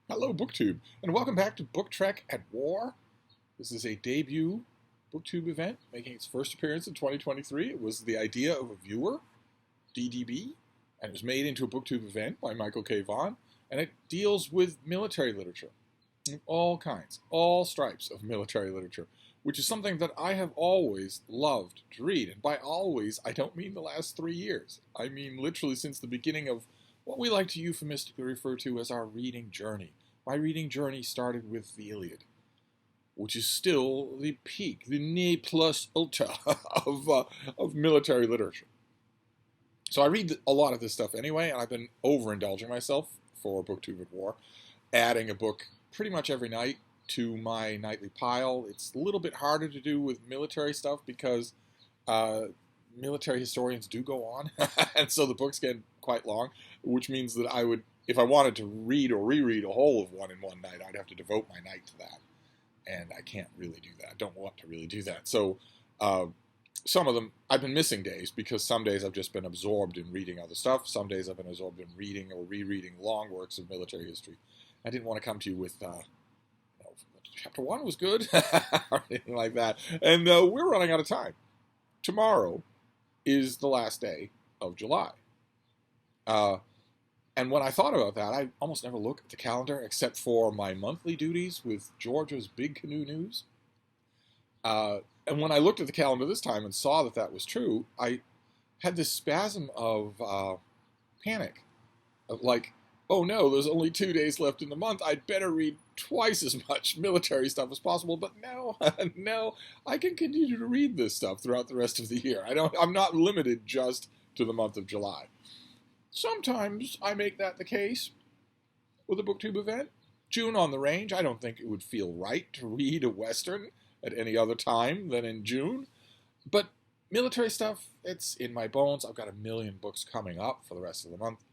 Hello, BookTube, and welcome back to Book Trek at War. This is a debut BookTube event making its first appearance in 2023. It was the idea of a viewer, DDB, and it was made into a BookTube event by Michael K. Vaughan, and it deals with military literature, all kinds, all stripes of military literature, which is something that I have always loved to read. And by always, I don't mean the last 3 years. I mean literally since the beginning of what we like to euphemistically refer to as our reading journey. My reading journey started with the Iliad, which is still the peak, the ne plus ultra of military literature. So I read a lot of this stuff anyway, and I've been overindulging myself for BookTube at War, adding a book pretty much every night to my nightly pile. It's a little bit harder to do with military stuff because military historians do go on, and so the books get quite long, which means that I would, if I wanted to read or reread a whole of one in one night, I'd have to devote my night to that, and I can't really do that. I don't want to really do that. So some of them, I've been missing days because some days I've just been absorbed in reading other stuff. Some days I've been absorbed in reading or rereading long works of military history. I didn't want to come to you with chapter 1 was good or anything like that. And we're running out of time. Tomorrow is the last day of July. And when I thought about that, I almost never look at the calendar except for my monthly duties with Georgia's Big Canoe News. And when I looked at the calendar this time and saw that that was true, I had this spasm of panic. Of like, oh no, there's only 2 days left in the month. I'd better read twice as much military stuff as possible. But no, no, I can continue to read this stuff throughout the rest of the year. I'm not limited just to the month of July. Sometimes I make that the case with a BookTube event. June on the Range, I don't think it would feel right to read a Western at any other time than in June. But military stuff, it's in my bones. I've got a million books coming up for the rest of the month,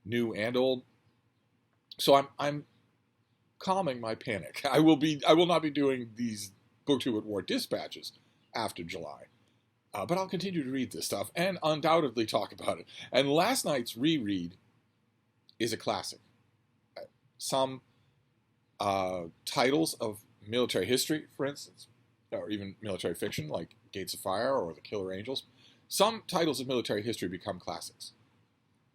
new and old. So I'm calming my panic. I will not be doing these BookTube at War dispatches after July. But I'll continue to read this stuff and undoubtedly talk about it. And last night's reread is a classic. Some titles of military history, for instance, or even military fiction like Gates of Fire or The Killer Angels, some titles of military history become classics.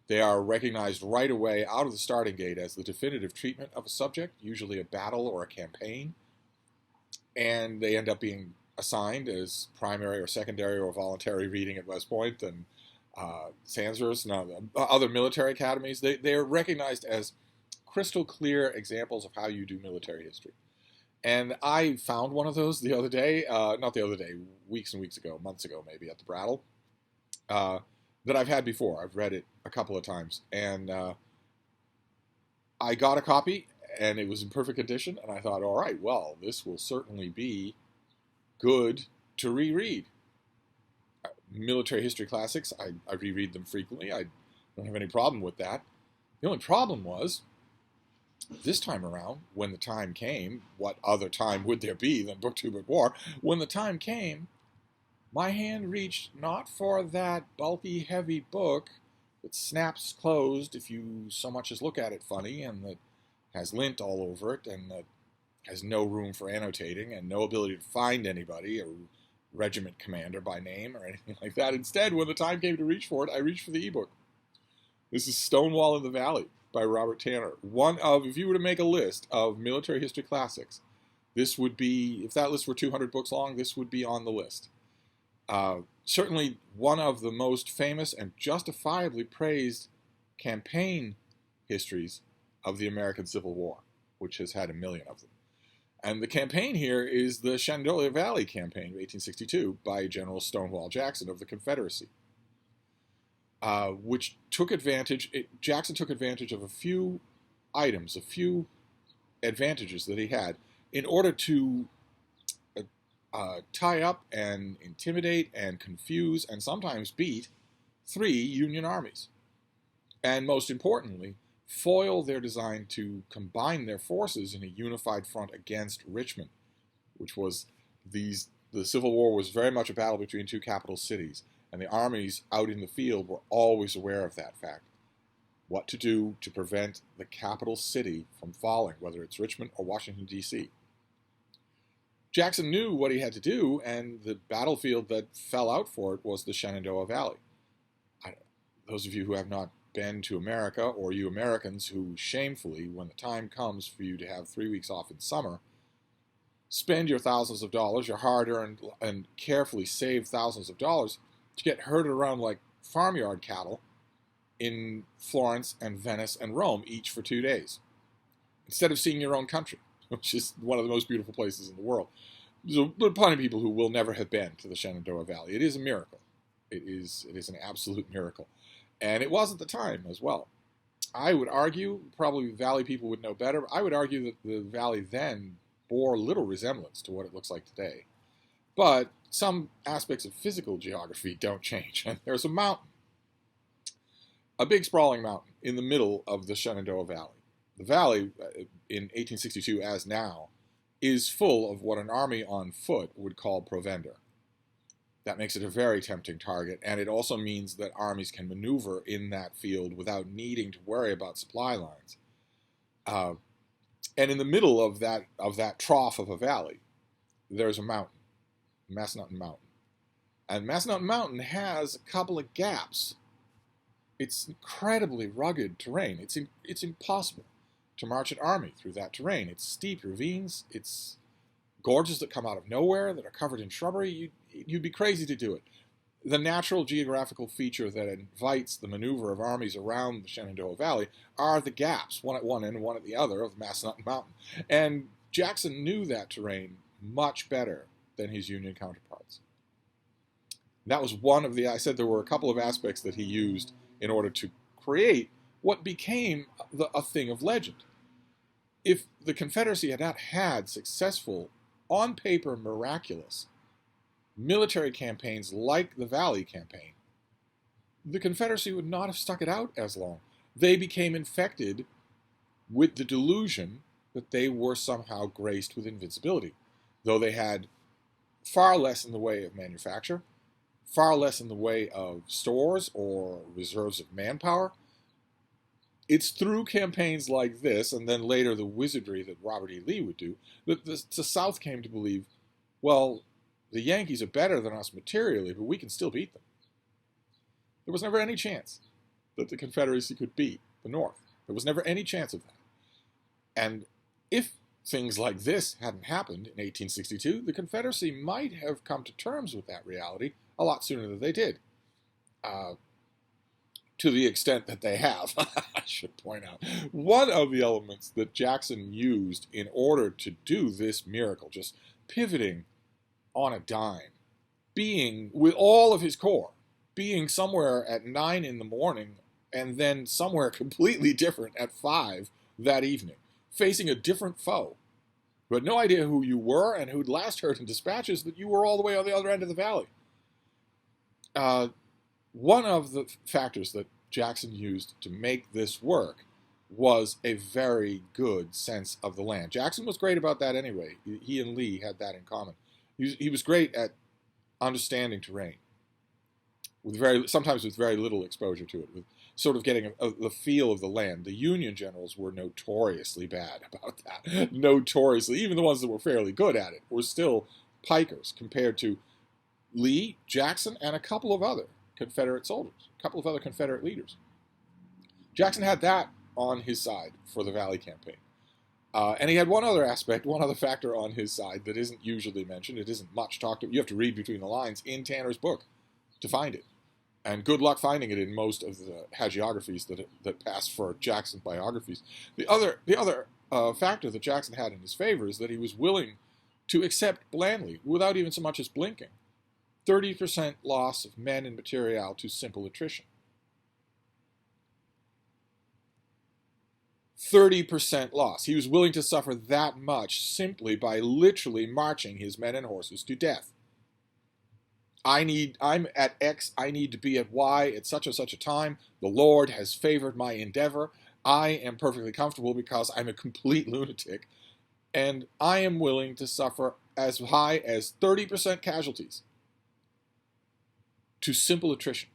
They are recognized right away out of the starting gate as the definitive treatment of a subject, usually a battle or a campaign, and they end up being assigned as primary or secondary or voluntary reading at West Point and Sandhurst and other military academies. They are recognized as crystal clear examples of how you do military history. And I found one of those the other day, not the other day, weeks and weeks ago, months ago maybe, at the Brattle, that I've had before. I've read it a couple of times. And I got a copy, and it was in perfect condition, and I thought, all right, well, this will certainly be good to reread. Military history classics, I reread them frequently. I don't have any problem with that. The only problem was, this time around, when the time came, what other time would there be than BookTube at War? When the time came, my hand reached not for that bulky, heavy book that snaps closed if you so much as look at it funny, and that has lint all over it, and that has no room for annotating and no ability to find anybody, a regiment commander by name or anything like that. Instead, when the time came to reach for it, I reached for the ebook. This is Stonewall in the Valley by Robert Tanner. One of, if you were to make a list of military history classics, this would be, if that list were 200 books long, this would be on the list. Certainly one of the most famous and justifiably praised campaign histories of the American Civil War, which has had a million of them. And the campaign here is the Shenandoah Valley Campaign of 1862 by General Stonewall Jackson of the Confederacy, which took advantage, Jackson took advantage of a few items, a few advantages that he had in order to tie up and intimidate and confuse and sometimes beat 3 Union armies. And most importantly, foil their design to combine their forces in a unified front against Richmond, which was the Civil War was very much a battle between 2 capital cities, and the armies out in the field were always aware of that fact. what to do to prevent the capital city from falling, whether it's Richmond or Washington, D.C. Jackson knew what he had to do, and the battlefield that fell out for it was the Shenandoah Valley. Those of you who have not been to America, or you Americans who shamefully, when the time comes for you to have 3 weeks off in summer, spend your thousands of dollars, your hard-earned and carefully saved thousands of dollars to get herded around like farmyard cattle in Florence and Venice and Rome, each for 2 days, instead of seeing your own country, which is one of the most beautiful places in the world. There are plenty of people who will never have been to the Shenandoah Valley. It is a miracle. It is an absolute miracle. And it was at the time as well. I would argue, probably Valley people would know better, but I would argue that the Valley then bore little resemblance to what it looks like today. But some aspects of physical geography don't change. And there's a mountain, a big sprawling mountain in the middle of the Shenandoah Valley. The valley, in 1862 as now, is full of what an army on foot would call provender. That makes it a very tempting target, and it also means that armies can maneuver in that field without needing to worry about supply lines. And in the middle of that trough of a valley, there's a mountain, Massanutten Mountain. And Massanutten Mountain has a couple of gaps. It's incredibly rugged terrain. It's impossible to march an army through that terrain. It's steep ravines. It's gorges that come out of nowhere that are covered in shrubbery. You'd be crazy to do it. The natural geographical feature that invites the maneuver of armies around the Shenandoah Valley are the gaps, one at one end and one at the other of Massanutten Mountain. And Jackson knew that terrain much better than his Union counterparts. That was one of I said there were a couple of aspects that he used in order to create what became a thing of legend. If the Confederacy had not had successful, on paper miraculous, military campaigns like the Valley Campaign, the Confederacy would not have stuck it out as long. They became infected with the delusion that they were somehow graced with invincibility, though they had far less in the way of manufacture, far less in the way of stores or reserves of manpower. It's through campaigns like this, and then later the wizardry that Robert E. Lee would do, that the South came to believe, well, the Yankees are better than us materially, but we can still beat them. There was never any chance that the Confederacy could beat the North. There was never any chance of that. And if things like this hadn't happened in 1862, the Confederacy might have come to terms with that reality a lot sooner than they did. To the extent that they have, I should point out. One of the elements that Jackson used in order to do this miracle, just pivoting on a dime, being with all of his corps, being somewhere at 9 in the morning and then somewhere completely different at 5 that evening, facing a different foe who had no idea who you were and who'd last heard in dispatches that you were all the way on the other end of the valley. One of the factors that Jackson used to make this work was a very good sense of the land. Jackson was great about that anyway. He and Lee had that in common. He was great at understanding terrain, sometimes with very little exposure to it, with sort of getting the feel of the land. The Union generals were notoriously bad about that. Notoriously. Even the ones that were fairly good at it were still pikers compared to Lee, Jackson, and a couple of other Confederate soldiers, a couple of other Confederate leaders. Jackson had that on his side for the Valley Campaign. And he had one other factor on his side that isn't usually mentioned. It isn't much talked about. You have to read between the lines in Tanner's book to find it. And good luck finding it in most of the hagiographies that pass for Jackson biographies. The other factor that Jackson had in his favor is that he was willing to accept blandly, without even so much as blinking, 30% loss of men and material to simple attrition. 30% loss. He was willing to suffer that much simply by literally marching his men and horses to death. I'm at X, I need to be at Y at such and such a time. The Lord has favored my endeavor. I am perfectly comfortable because I'm a complete lunatic. And I am willing to suffer as high as 30% casualties to simple attrition.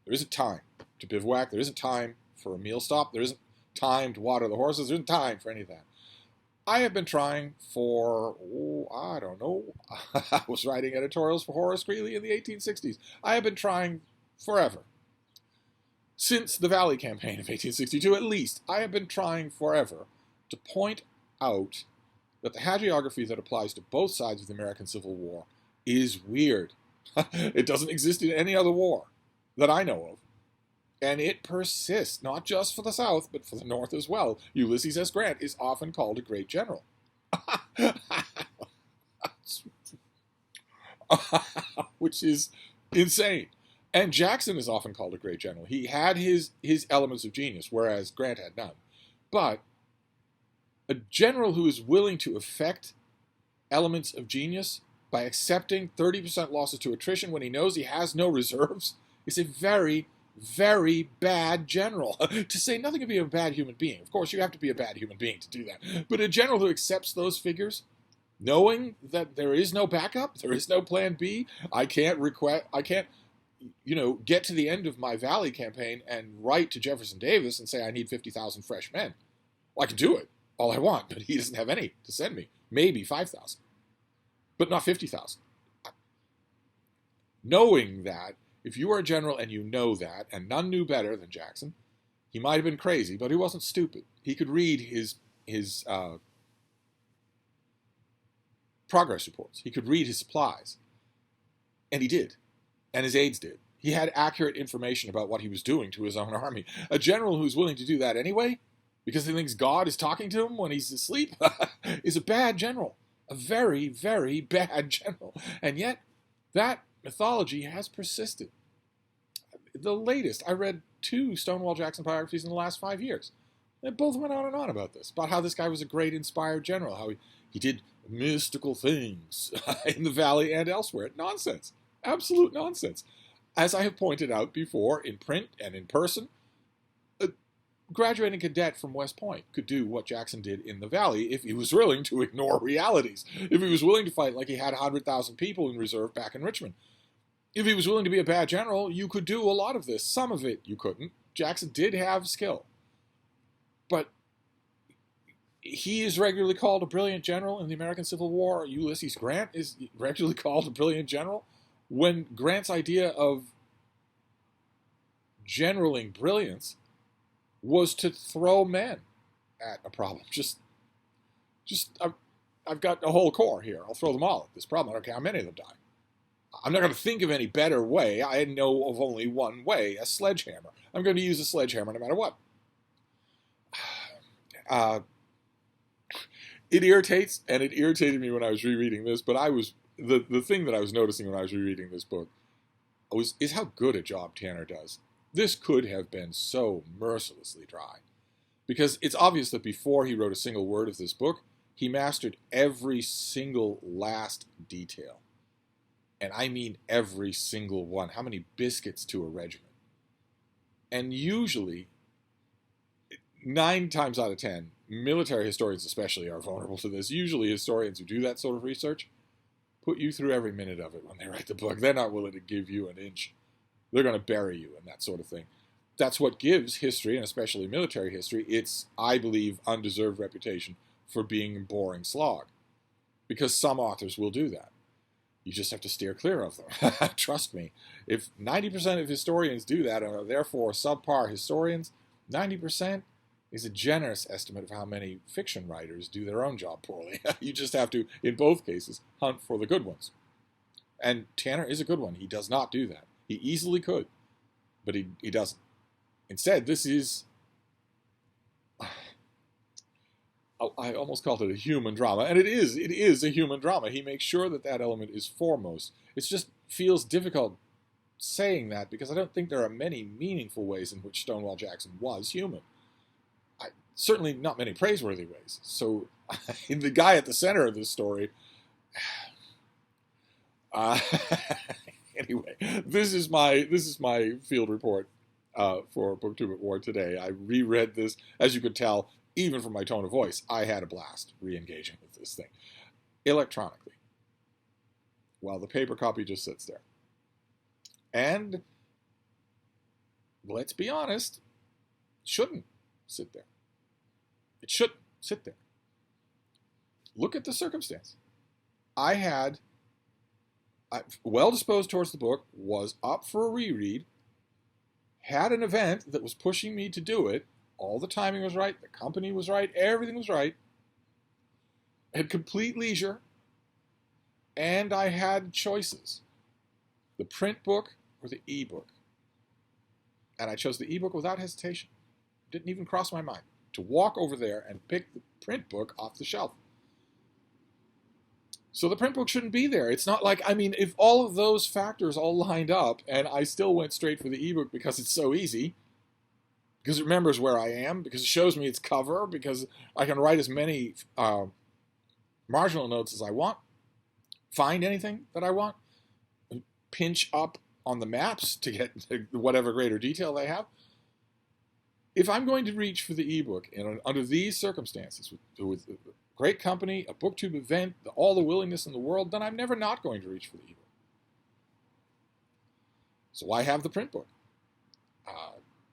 There is a time to bivouac. There isn't time for a meal stop. There isn't time to water the horses. There isn't time for any of that. I have been trying for, I don't know, I was writing editorials for Horace Greeley in the 1860s. I have been trying forever. Since the Valley Campaign of 1862, at least, I have been trying forever to point out that the hagiography that applies to both sides of the American Civil War is weird. It doesn't exist in any other war that I know of. And it persists, not just for the South, but for the North as well. Ulysses S. Grant is often called a great general. Which is insane. And Jackson is often called a great general. He had his elements of genius, whereas Grant had none. But a general who is willing to affect elements of genius by accepting 30% losses to attrition when he knows he has no reserves is a very, very bad general. To say nothing of being a bad human being. Of course, you have to be a bad human being to do that. But a general who accepts those figures, knowing that there is no backup, there is no plan B, I can't get to the end of my Valley campaign and write to Jefferson Davis and say I need 50,000 fresh men. Well, I can do it all I want, but he doesn't have any to send me. Maybe 5,000, but not 50,000. Knowing that, if you are a general and you know that, and none knew better than Jackson, he might have been crazy, but he wasn't stupid. He could read his progress reports. He could read his supplies. And he did. And his aides did. He had accurate information about what he was doing to his own army. A general who's willing to do that anyway, because he thinks God is talking to him when he's asleep, is a bad general. A very, very bad general. And yet, that mythology has persisted. The latest, I read 2 Stonewall Jackson biographies in the last 5 years. They both went on and on about this, about how this guy was a great inspired general, how he did mystical things in the Valley and elsewhere. Nonsense. Absolute nonsense. As I have pointed out before, in print and in person, a graduating cadet from West Point could do what Jackson did in the Valley if he was willing to ignore realities, if he was willing to fight like he had 100,000 people in reserve back in Richmond. If he was willing to be a bad general, you could do a lot of this. Some of it you couldn't. Jackson did have skill. But he is regularly called a brilliant general in the American Civil War. Ulysses Grant is regularly called a brilliant general. When Grant's idea of generaling brilliance was to throw men at a problem. I've got a whole corps here. I'll throw them all at this problem. I don't care how many of them die. I'm not going to think of any better way. I know of only one way, a sledgehammer. I'm going to use a sledgehammer no matter what. It irritates, and it irritated me when I was rereading this, but the thing that I was noticing when I was rereading this book is how good a job Tanner does. This could have been so mercilessly dry. Because it's obvious that before he wrote a single word of this book, he mastered every single last detail. And I mean every single one. How many biscuits to a regiment? And usually, 9 times out of 10, military historians especially are vulnerable to this. Usually historians who do that sort of research put you through every minute of it when they write the book. They're not willing to give you an inch. They're going to bury you and that sort of thing. That's what gives history, and especially military history, its, I believe, undeserved reputation for being a boring slog. Because some authors will do that. You just have to steer clear of them. Trust me. If 90% of historians do that and are therefore subpar historians, 90% is a generous estimate of how many fiction writers do their own job poorly. You just have to, in both cases, hunt for the good ones. And Tanner is a good one. He does not do that. He easily could, but he doesn't. Instead, this is... I almost called it a human drama, and it is a human drama. He makes sure that element is foremost. It just feels difficult saying that because I don't think there are many meaningful ways in which Stonewall Jackson was human. Certainly not many praiseworthy ways. So the guy at the center of this story... Anyway, this is my field report for BookTube at War today. I reread this. As you could tell, even from my tone of voice, I had a blast re-engaging with this thing electronically, while the paper copy just sits there. And let's be honest, shouldn't sit there. It shouldn't sit there. Look at the circumstance. I well disposed towards the book, was up for a reread, had an event that was pushing me to do it. All the timing was right, the company was right, everything was right. Had complete leisure, and I had choices. The print book or the ebook. And I chose the ebook without hesitation. Didn't even cross my mind to walk over there and pick the print book off the shelf. So the print book shouldn't be there. It's not like, I mean, if all of those factors all lined up and I still went straight for the ebook because it's so easy, because it remembers where I am, because it shows me its cover, because I can write as many marginal notes as I want, find anything that I want, pinch up on the maps to get whatever greater detail they have. If I'm going to reach for the ebook under these circumstances, with a great company, a BookTube event, all the willingness in the world, then I'm never not going to reach for the ebook. So why have the print book?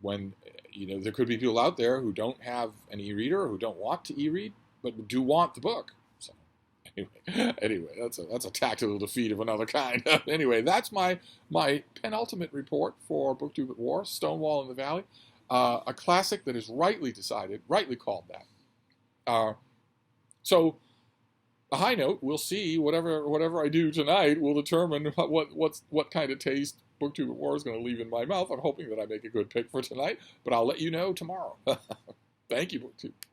When there could be people out there who don't have an e-reader or who don't want to e-read, but do want the book. So anyway, that's a tactical defeat of another kind. Anyway, that's my penultimate report for BookTube at War, Stonewall in the Valley. A classic that is rightly called that. So, a high note, we'll see. Whatever I do tonight will determine what kind of taste BookTube at War is going to leave in my mouth. I'm hoping that I make a good pick for tonight, but I'll let you know tomorrow. Thank you, BookTube.